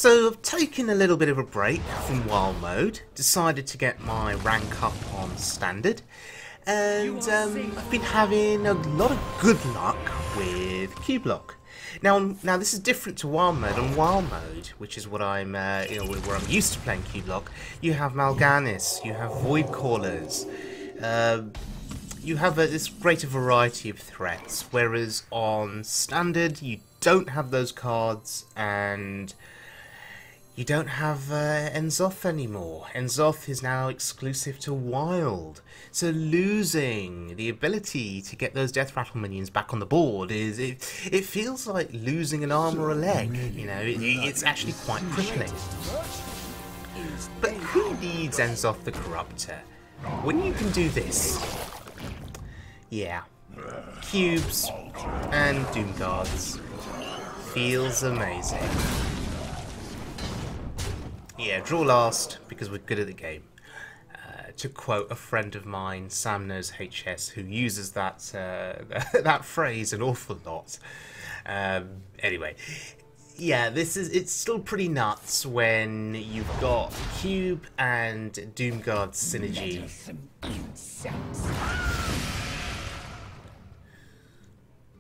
So I've taken a little bit of a break from wild mode, decided to get my rank up on standard, and I've been having a lot of good luck with cube lock. Now this is different to wild mode. On wild mode, which is what I'm, where I'm used to playing cube lock, you have Mal'Ganis, you have Void Callers, you have this greater variety of threats. Whereas on standard, you don't have those cards, and you don't have N'Zoth anymore. N'Zoth is now exclusive to Wild. So losing the ability to get those Death Rattle minions back on the board it feels like losing an arm or a leg. You know, it's actually quite crippling. But who needs N'Zoth the Corruptor when you can do this? Yeah, cubes and Doom Guards feels amazing. Yeah, draw last because we're good at the game. To quote a friend of mine, Sam Knows HS, who uses that that phrase an awful lot. Anyway, yeah, it's still pretty nuts when you've got Cube and Doomguard synergy.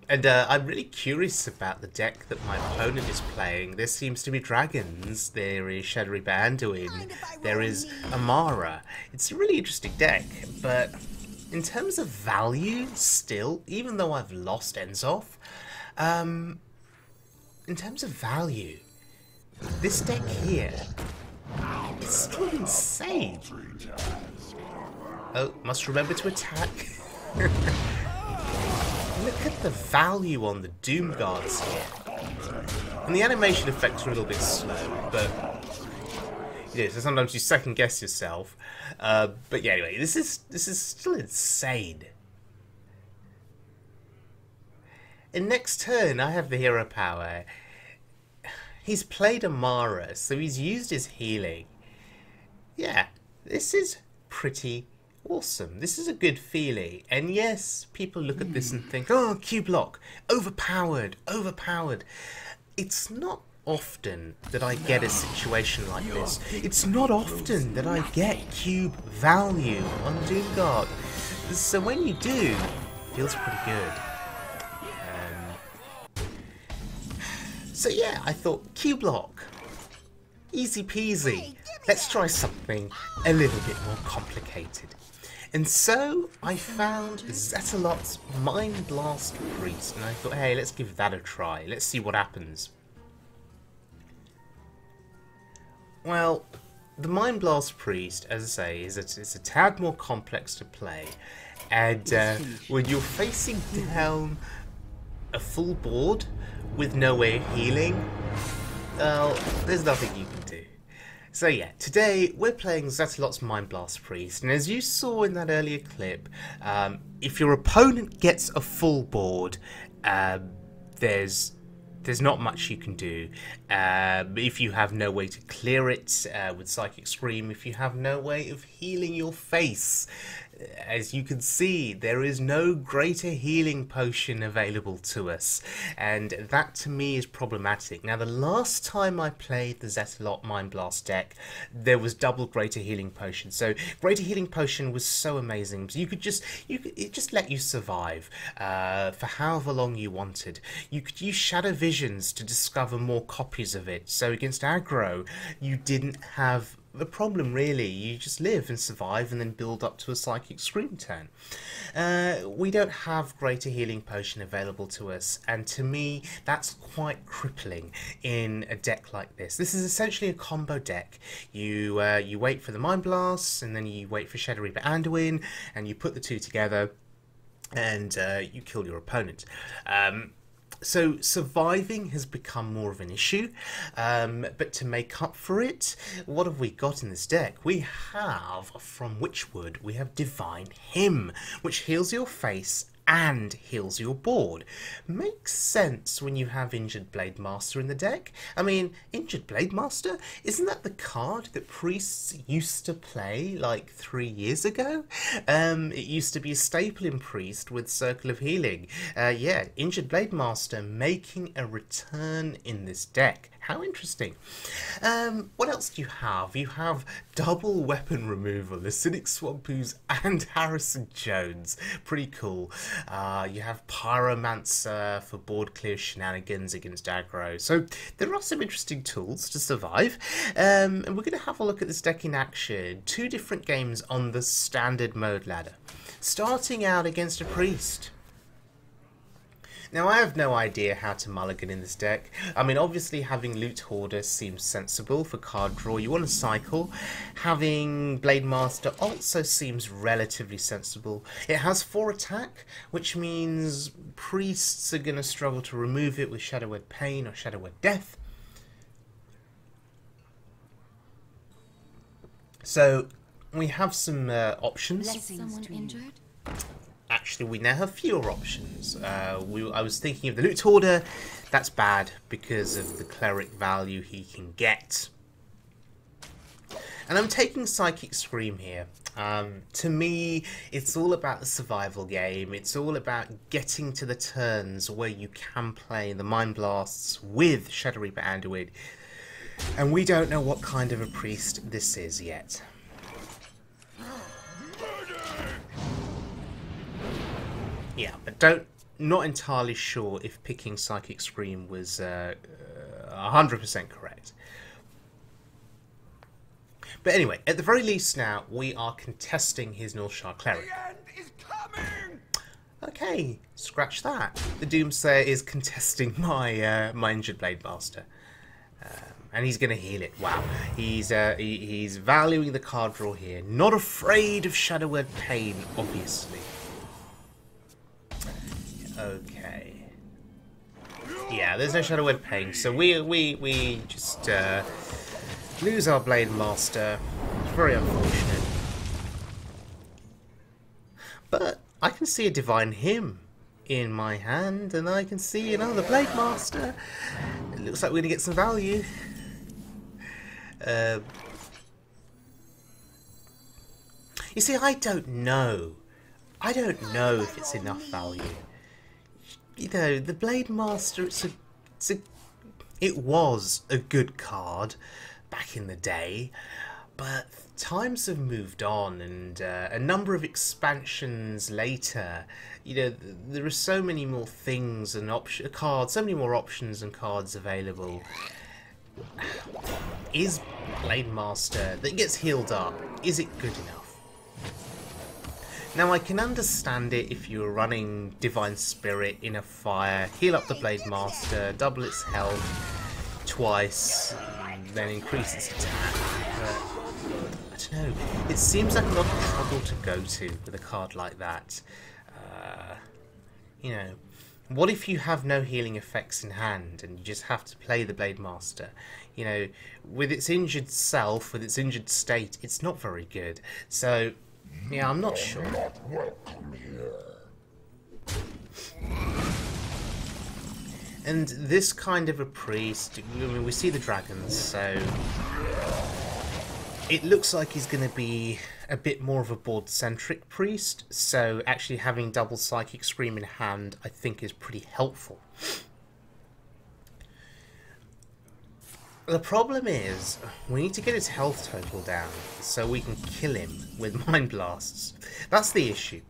And I'm really curious about the deck that my opponent is playing. There seems to be dragons, there is Shadowreaper Anduin, there is Amara. It's a really interesting deck, but in terms of value, still, even though I've lost N'Zoth, in terms of value, this deck here is still insane. Oh, must remember to attack. Look at the value on the Doom Guards here. And the animation effects are a little bit slow, but yeah, so sometimes you second guess yourself. But yeah, anyway, this is still insane. And next turn, I have the hero power. He's played Amara, so he's used his healing. Yeah, this is pretty awesome. This is a good feeling. And yes, people look at this and think, oh, cube lock, overpowered. It's not often that I get a situation like this. It's not often that I get cube value on Doomguard. So when you do, it feels pretty good. So yeah, I thought cube lock, easy peasy. Let's try something a little bit more complicated. And so I found Zetalot's Mindblast Priest, and I thought, hey, let's give that a try. Let's see what happens. Well, the Mindblast Priest, as I say, it's a tad more complex to play. And when you're facing down a full board with no way of healing, well, there's nothing you can do. So yeah, today we're playing Zetalot's Mindblast Priest, and as you saw in that earlier clip, if your opponent gets a full board, there's not much you can do. If you have no way to clear it with Psychic Scream, if you have no way of healing your face, as you can see, there is no greater healing potion available to us, and that to me is problematic. Now, the last time I played the Zetalot Mindblast deck, there was double greater healing potion. So greater healing potion was so amazing. So it just let you survive for however long you wanted. You could use Shadow Visions to discover more copies of it. So against aggro, you didn't have the problem really. You just live and survive and then build up to a Psychic Scream turn. We don't have greater healing potion available to us, and to me that's quite crippling in a deck like this. This is essentially a combo deck. You wait for the Mind Blasts, and then you wait for Shadowreaper Anduin, and you put the two together and you kill your opponent. So surviving has become more of an issue, but to make up for it, what have we got in this deck? We have, from Witchwood, we have Divine Hymn, which heals your face and heals your board. Makes sense when you have Injured Blademaster in the deck. I mean, Injured Blademaster, isn't that the card that priests used to play like 3 years ago? It used to be a staple in Priest with Circle of Healing. Yeah, Injured Blademaster making a return in this deck. How interesting. What else do you have? You have double weapon removal, Acidic Swampoos and Harrison Jones. Pretty cool. You have Pyromancer for board clear shenanigans against aggro. So there are some interesting tools to survive. And we're going to have a look at this deck in action. 2 different games on the standard mode ladder. Starting out against a priest. Now, I have no idea how to mulligan in this deck. I mean, obviously having Loot Hoarder seems sensible for card draw. You want to cycle. Having Blademaster also seems relatively sensible. It has 4 attack, which means priests are going to struggle to remove it with Shadow Word Pain or Shadow Word Death. So, we have some options. Someone injured? Actually, we now have fewer options. I was thinking of the Loot Hoarder. That's bad because of the cleric value he can get. And I'm taking Psychic Scream here. To me, it's all about the survival game. It's all about getting to the turns where you can play the Mind Blasts with Shadowreaper Anduin. And we don't know what kind of a priest this is yet. Yeah, but not entirely sure if picking Psychic Scream was 100% correct. But anyway, at the very least now, we are contesting his Northshire Cleric. The end is coming! Okay, scratch that. The Doomsayer is contesting my my injured Blademaster. And he's going to heal it. Wow. He's valuing the card draw here. Not afraid of Shadow Word Pain, obviously. Okay. Yeah, there's no Shadow Word Pain, so we just lose our Blademaster. It's very unfortunate. But I can see a Divine Hymn in my hand, and I can see another Blademaster. It looks like we're going to get some value. You see, I don't know. I don't know if it's enough value. You know, the Blademaster, it was a good card back in the day, but times have moved on, and a number of expansions later, you know, there are so many more things and cards, so many more options and cards available. Is Blademaster that gets healed up, is it good enough? Now, I can understand it if you were running Divine Spirit in a fire, heal up the Blademaster, double its health twice, then increase its attack. But I don't know, it seems like a lot of trouble to go to with a card like that. You know, what if you have no healing effects in hand and you just have to play the Blademaster? You know, with its injured self, with its injured state, it's not very good. So, yeah, I'm not sure. And this kind of a priest, I mean, we see the dragons, so it looks like he's going to be a bit more of a board-centric priest, so actually having double Psychic Scream in hand, I think, is pretty helpful. The problem is, we need to get his health total down so we can kill him with Mind Blasts. That's the issue.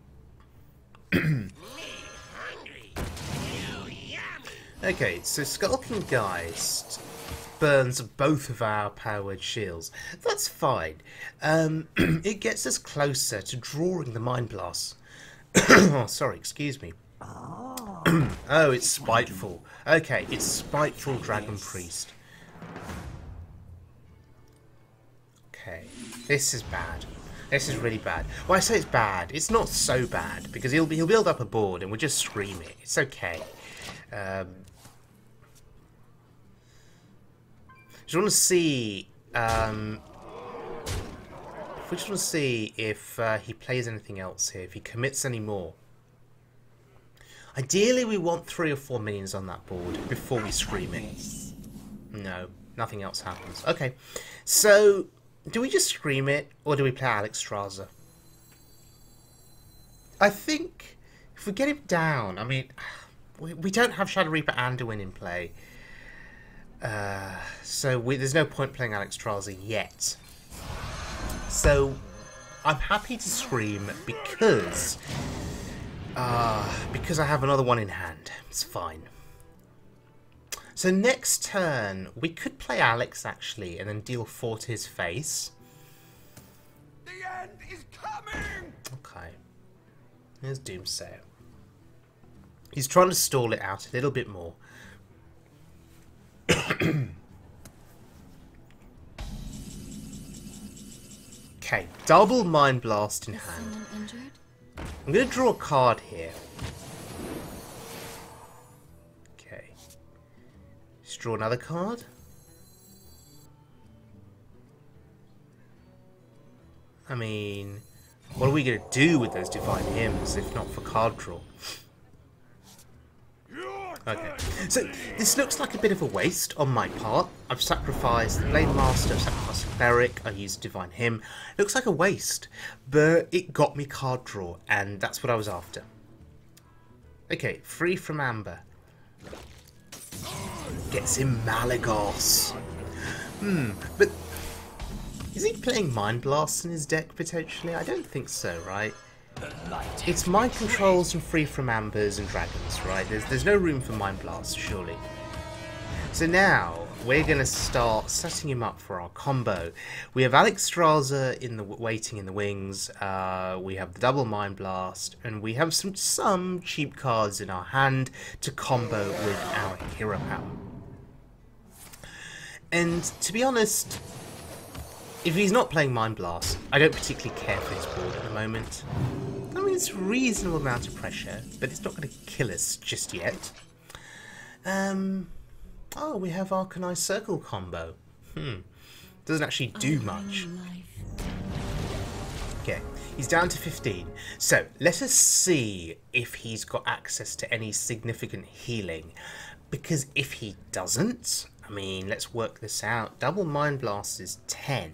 Okay, so Skulking Geist burns both of our Power Word shields. That's fine. It gets us closer to drawing the Mind Blasts. Oh, sorry, excuse me. Oh, it's Spiteful. Okay, it's Spiteful Dragon Priest. Okay, this is bad. This is really bad. Well, I say it's bad. It's not so bad because he'll build up a board and we'll just scream it. It's okay. Just want to see. We just want to see if he plays anything else here. If he commits any more. Ideally, we want 3 or 4 minions on that board before we scream it. No, nothing else happens. Okay, so do we just scream it or do we play Alex Straza? I think if we get him down, I mean, we don't have Shadowreaper Anduin in play. So there's no point playing Alexstrasza yet. So I'm happy to scream because I have another one in hand. It's fine. So next turn we could play Alex actually, and then deal 4 to his face. The end is coming! Okay. Here's Doomsayer. He's trying to stall it out a little bit more. Okay, double Mind Blast in hand. I'm going to draw a card here. Okay. Just draw another card. I mean, what are we going to do with those Divine Hymns if not for card draw? Okay, so this looks like a bit of a waste on my part. I've sacrificed the Blademaster, I've sacrificed the Cleric, I used Divine Hymn. Looks like a waste, but it got me card draw, and that's what I was after. Okay, free from Amber. Gets him Malagos. But is he playing Mind Blasts in his deck potentially? I don't think so, right? It's Mind Controls and free from Ambers and Dragons, right? There's no room for Mind Blasts, surely. So now we're going to start setting him up for our combo. We have Alexstrasza in the waiting in the wings. We have the double Mind Blast, and we have some cheap cards in our hand to combo with our hero power. And to be honest, if he's not playing Mind Blast, I don't particularly care for his board at the moment. I mean, it's a reasonable amount of pressure, but it's not going to kill us just yet. Oh, we have Arcanized Circle combo. Doesn't actually do much. Okay, he's down to 15. So, let us see if he's got access to any significant healing. Because if he doesn't, I mean, let's work this out. Double Mind Blast is 10.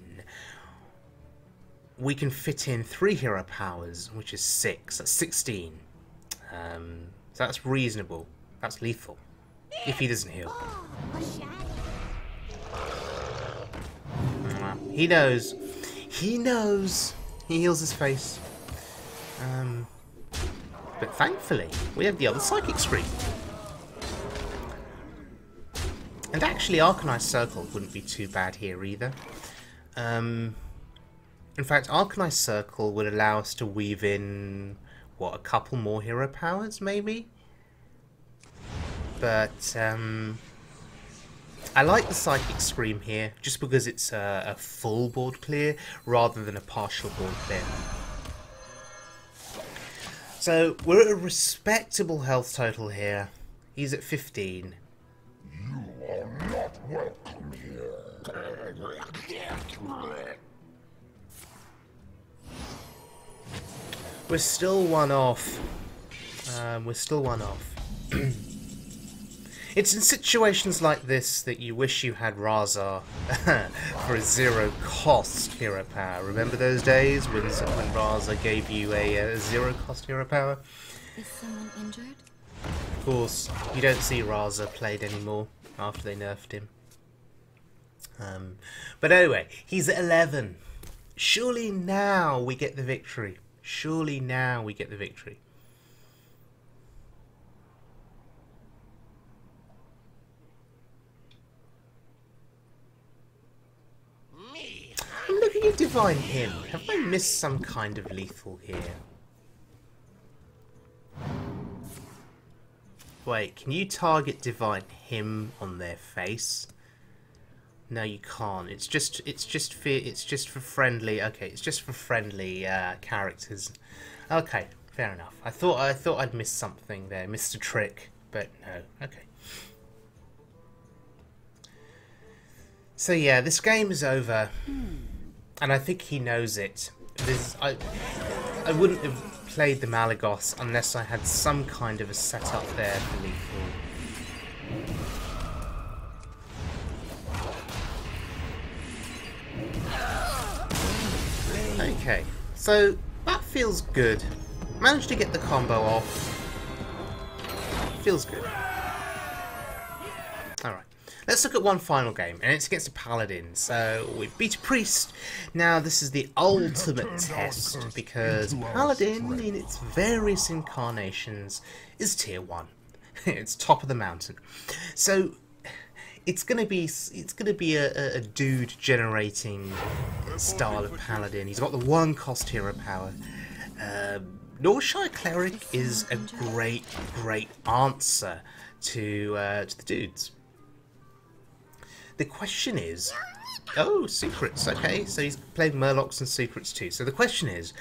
We can fit in 3 hero powers, which is 6. That's 16. So that's reasonable. That's lethal. If he doesn't heal. He knows. He knows. He heals his face. But thankfully, we have the other Psychic Scream. And actually, Arcanized Circle wouldn't be too bad here either. In fact, Arcanized Circle would allow us to weave in, what, a couple more hero powers, maybe? But, I like the Psychic Scream here, just because it's a full board clear, rather than a partial board clear. So, we're at a respectable health total here. He's at 15. You are not welcome here. We're still one off. It's in situations like this that you wish you had Raza for a 0-cost hero power. Remember those days when Raza gave you a 0-cost hero power? Is someone injured? Of course, you don't see Raza played anymore after they nerfed him. But anyway, he's at 11. Surely now we get the victory. Surely now we get the victory. I'm looking at Divine Hymn. Have I missed some kind of lethal here? Wait, can you target Divine Hymn on their face? No, you can't. It's just for friendly. Okay, it's just for friendly characters. Okay, fair enough. I thought I'd missed something there, missed a trick, but no. Okay. So yeah, this game is over, and I think he knows it. I wouldn't have played the Malagos unless I had some kind of a setup there for lethal. Okay, so that feels good. Managed to get the combo off. Feels good. Alright, let's look at one final game, and it's against a Paladin. So we beat a Priest. Now this is the ultimate test, because Paladin, in its various incarnations, is tier 1. It's top of the mountain. So it's gonna be a dude generating style of Paladin. He's got the 1 cost hero power. Northshire Cleric is a great answer to the dudes. The question is, oh, secrets. Okay, so he's playing Murlocs and secrets too. So the question is,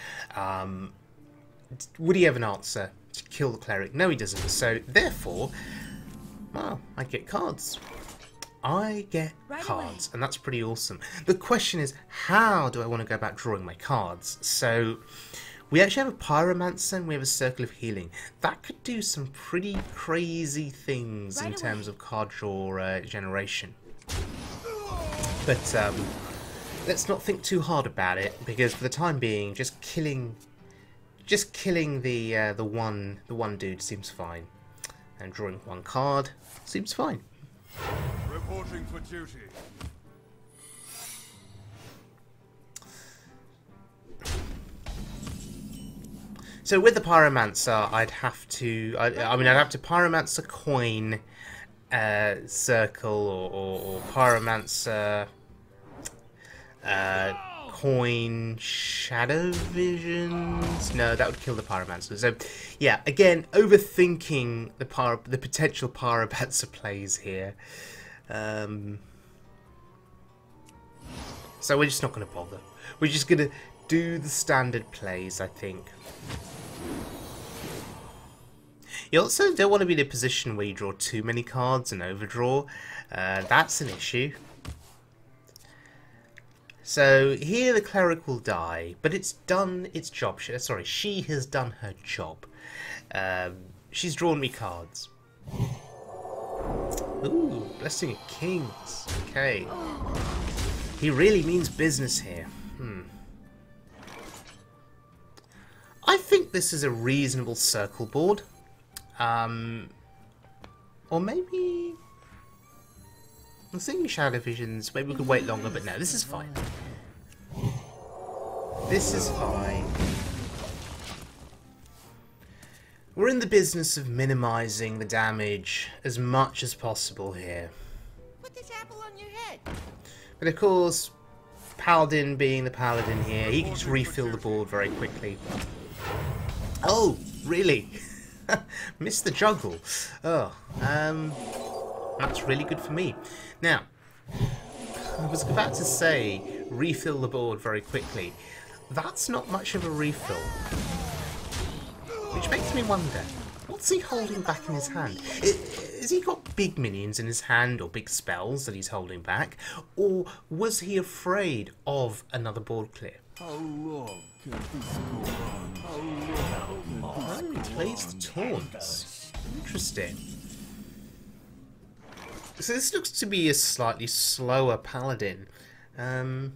would he have an answer to kill the cleric? No, he doesn't. So therefore, well, I get cards. I get cards, and that's pretty awesome. The question is, how do I want to go about drawing my cards? So we actually have a Pyromancer and we have a Circle of Healing. That could do some pretty crazy things in terms of card draw generation. But let's not think too hard about it, because for the time being, just killing the one dude seems fine, and drawing 1 card seems fine. Reporting for duty. So with the Pyromancer, I'd have to Pyromancer coin, circle, or Pyromancer coin shadow visions. No, that would kill the Pyromancer. So yeah, again, overthinking the potential Pyromancer plays here. So we're just not going to bother. We're just going to do the standard plays, I think. You also don't want to be in a position where you draw too many cards and overdraw. That's an issue. So here the cleric will die, but it's done its job. Sorry, she has done her job. She's drawn me cards. Ooh, Blessing of Kings. Okay. He really means business here. I think this is a reasonable circle board. Or maybe... I'm thinking Shadow Visions. Maybe we could wait longer, but no, this is fine. This is fine. We're in the business of minimizing the damage as much as possible here. Put this apple on your head. But of course, Paladin being the Paladin here, he can just refill the board very quickly. Oh, really? Missed the juggle. Oh, that's really good for me. Now, I was about to say refill the board very quickly. That's not much of a refill. Which makes me wonder, what's he holding back in his hand? Has he got big minions in his hand, or big spells that he's holding back? Or was he afraid of another board clear? How long can this go on? How long Oh, he plays the taunts. Interesting. So this looks to be a slightly slower Paladin. I'm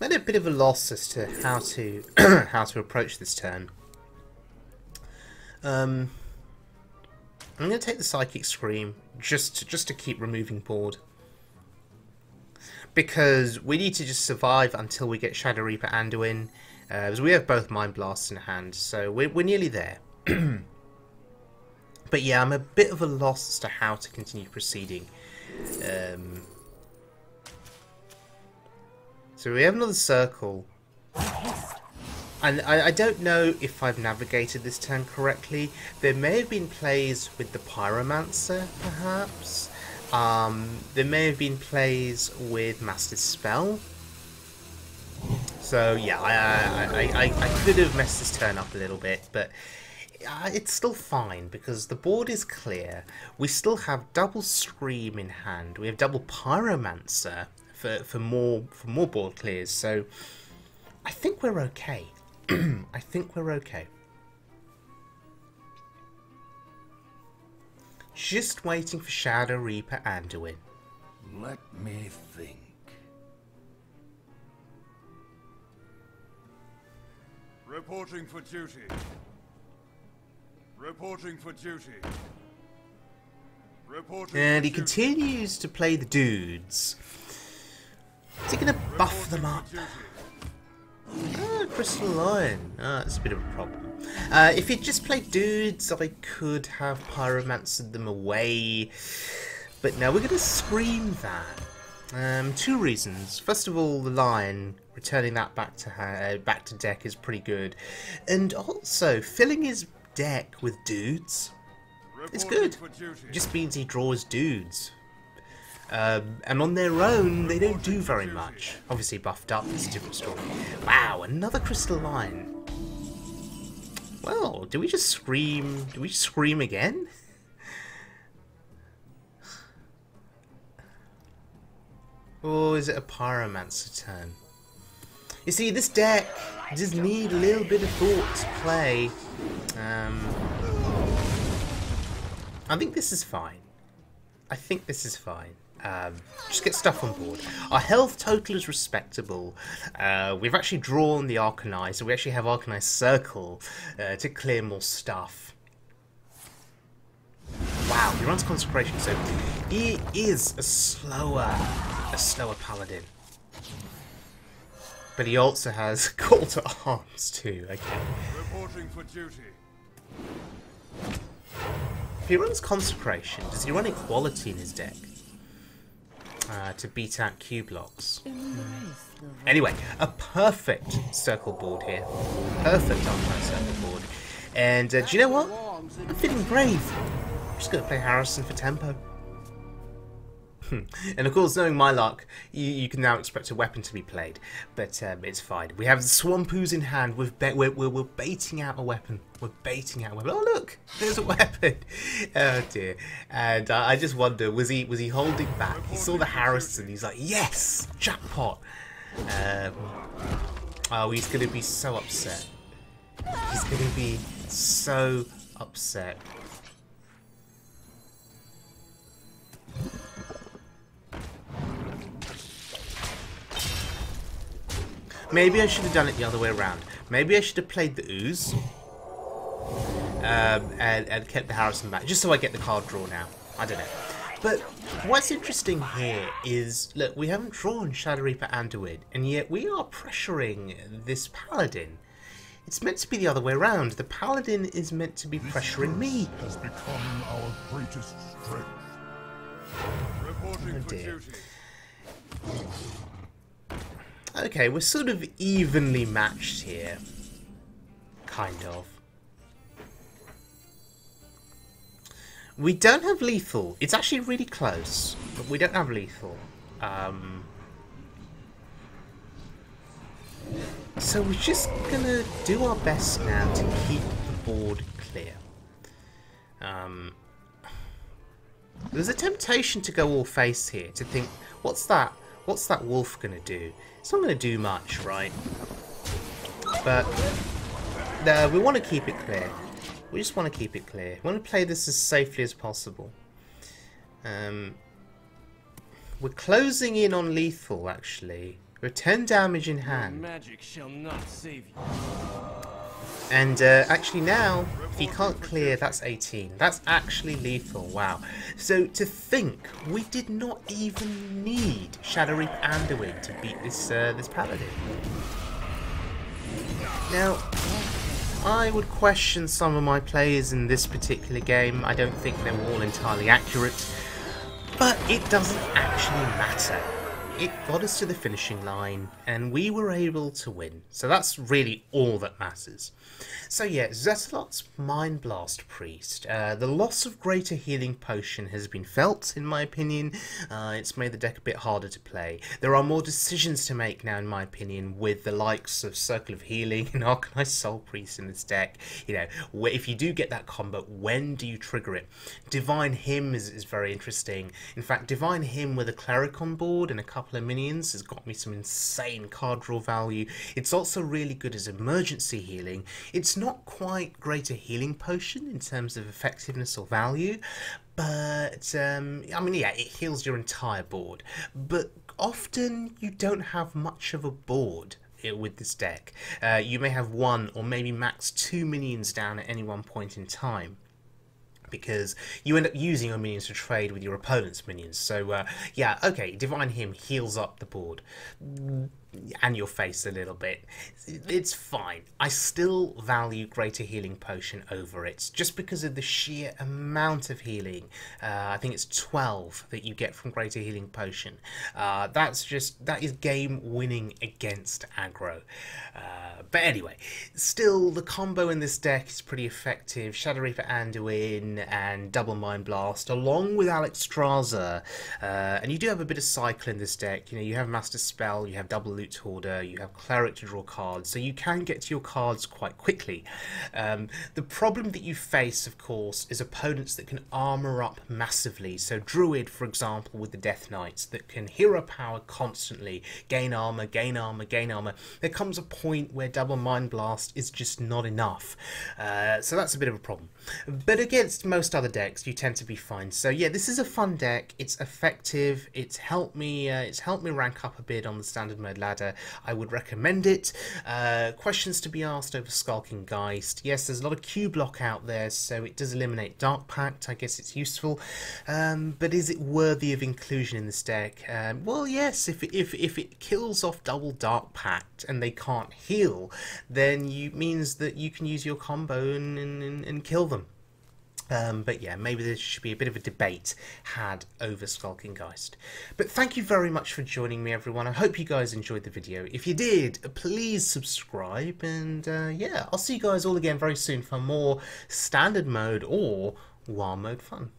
at a bit of a loss as to how to how to approach this turn. I'm going to take the Psychic Scream just to keep removing board, because we need to just survive until we get Shadowreaper Anduin, because we have both Mind Blasts in hand, so we're nearly there. But yeah, I'm a bit of a loss as to how to continue proceeding. So we have another circle. And I don't know if I've navigated this turn correctly. There may have been plays with the Pyromancer, perhaps. There may have been plays with Master's Spell. So yeah, I could have messed this turn up a little bit, but it's still fine because the board is clear. We still have double Scream in hand. We have double Pyromancer for more board clears. So I think we're okay. I think we're okay. Just waiting for Shadowreaper Anduin. Let me think. Reporting for duty. Reporting for duty. Reporting And he for duty. continues to play the dudes. Is he going to buff them up? Ah, Crystal Lion. Ah, that's a bit of a problem. If he'd just played dudes, I could have Pyromancered them away. But no, we're going to scream that. Two reasons. First of all, the Lion, returning that back to deck is pretty good. And also, filling his deck with dudes is good. It just means he draws dudes. And on their own, they don't do very much. Obviously, buffed up, it's a different story. Wow, another Crystal Lion. Well, do we just scream? Do we scream again? Or is it a Pyromancer turn? You see, this deck does need a little bit of thought to play. I think this is fine. I think this is fine. Just get stuff on board. Our health total is respectable. We've actually drawn the Arcanized, so we actually have Arcanized Circle to clear more stuff. Wow, he runs Consecration, so he is a slower Paladin. But he also has Call to Arms too, okay. Reporting for duty. If he runs Consecration, does he run Equality in his deck? To beat out Q blocks. Anyway, a perfect circle board here. Perfect Arcanized Circle board. And do you know what? I'm feeling brave. I'm just going to play Harrison for tempo. And of course, knowing my luck, you can now expect a weapon to be played, but it's fine. We have the Swampoos in hand. We're baiting out a weapon. We're baiting out a weapon. Oh look, there's a weapon. Oh dear. And I just wonder, was he holding back? He saw the Harrison. He's like, yes, jackpot. Oh, he's gonna be so upset. He's gonna be so upset. Maybe I should have done it the other way around. Maybe I should have played the Ooze and kept the Harrison back, just so I get the card draw now. I don't know. But what's interesting here is, look, we haven't drawn Shadowreaper Anduin, and yet we are pressuring this Paladin. It's meant to be the other way around. The Paladin is meant to be pressuring me. Has become our greatest strength. Reporting Oh for dear. duty. Okay, we're sort of evenly matched here. Kind of. We don't have lethal. It's actually really close, but we don't have lethal. So we're just gonna do our best now to keep the board clear. There's a temptation to go all face here, to think, what's that wolf gonna do? It's not gonna do much, right? But no, we want to keep it clear. We just want to keep it clear. We want to play this as safely as possible. We're closing in on lethal, actually. We're 10 damage in hand. Magic shall not save you. And actually now, if he can't clear, that's 18. That's actually lethal. Wow. So to think, we did not even need Shadowreaper Anduin to beat this this Paladin. Now, I would question some of my players in this particular game. I don't think they were all entirely accurate. But it doesn't actually matter. It got us to the finishing line, and we were able to win. So that's really all that matters. So yeah, Zetalot's Mindblast Priest. The loss of Greater Healing Potion has been felt, in my opinion. It's made the deck a bit harder to play. There are more decisions to make now, in my opinion, with the likes of Circle of Healing and Arcanized Soul Priest in this deck. You know, if you do get that combo, when do you trigger it? Divine Hymn is very interesting. In fact, Divine Hymn with a Cleric on board and a couple couple of minions. It's got me some insane card draw value. It's also really good as emergency healing. It's not quite Greater Healing Potion in terms of effectiveness or value, but I mean, yeah, it heals your entire board. But often you don't have much of a board with this deck. You may have one or maybe max 2 minions down at any one point in time, because you end up using your minions to trade with your opponent's minions. So yeah, okay, Divine Hymn heals up the board and your face a little bit. It's fine. I still value Greater Healing Potion over it, just because of the sheer amount of healing. I think it's 12 that you get from Greater Healing Potion. That is game winning against aggro. But anyway, still the combo in this deck is pretty effective. Shadowreaper Anduin and double Mind Blast along with Alexstrasza, and you do have a bit of cycle in this deck. You know, you have Master Spell, you have double Loot Hoarder, you have Cleric to draw cards, so you can get to your cards quite quickly. The problem that you face, of course, is opponents that can armor up massively. So Druid, for example, with the Death Knights, that can hero power constantly, gain armor, gain armor, gain armor. There comes a point where double Mind Blast is just not enough. So that's a bit of a problem. But against most other decks, you tend to be fine. So yeah, this is a fun deck. It's effective. It's helped me rank up a bit on the standard mode ladder. I would recommend it. Questions to be asked over Skulking Geist. Yes, there's a lot of Q block out there, so it does eliminate Dark Pact. I guess it's useful. But is it worthy of inclusion in this deck? Well, yes. If it kills off double Dark Pact and they can't heal, then it means that you can use your combo and kill them. But yeah, maybe there should be a bit of a debate had over Skulking Geist. But thank you very much for joining me, everyone. I hope you guys enjoyed the video. If you did, please subscribe, and yeah, I'll see you guys all again very soon for more standard mode or WoW mode fun.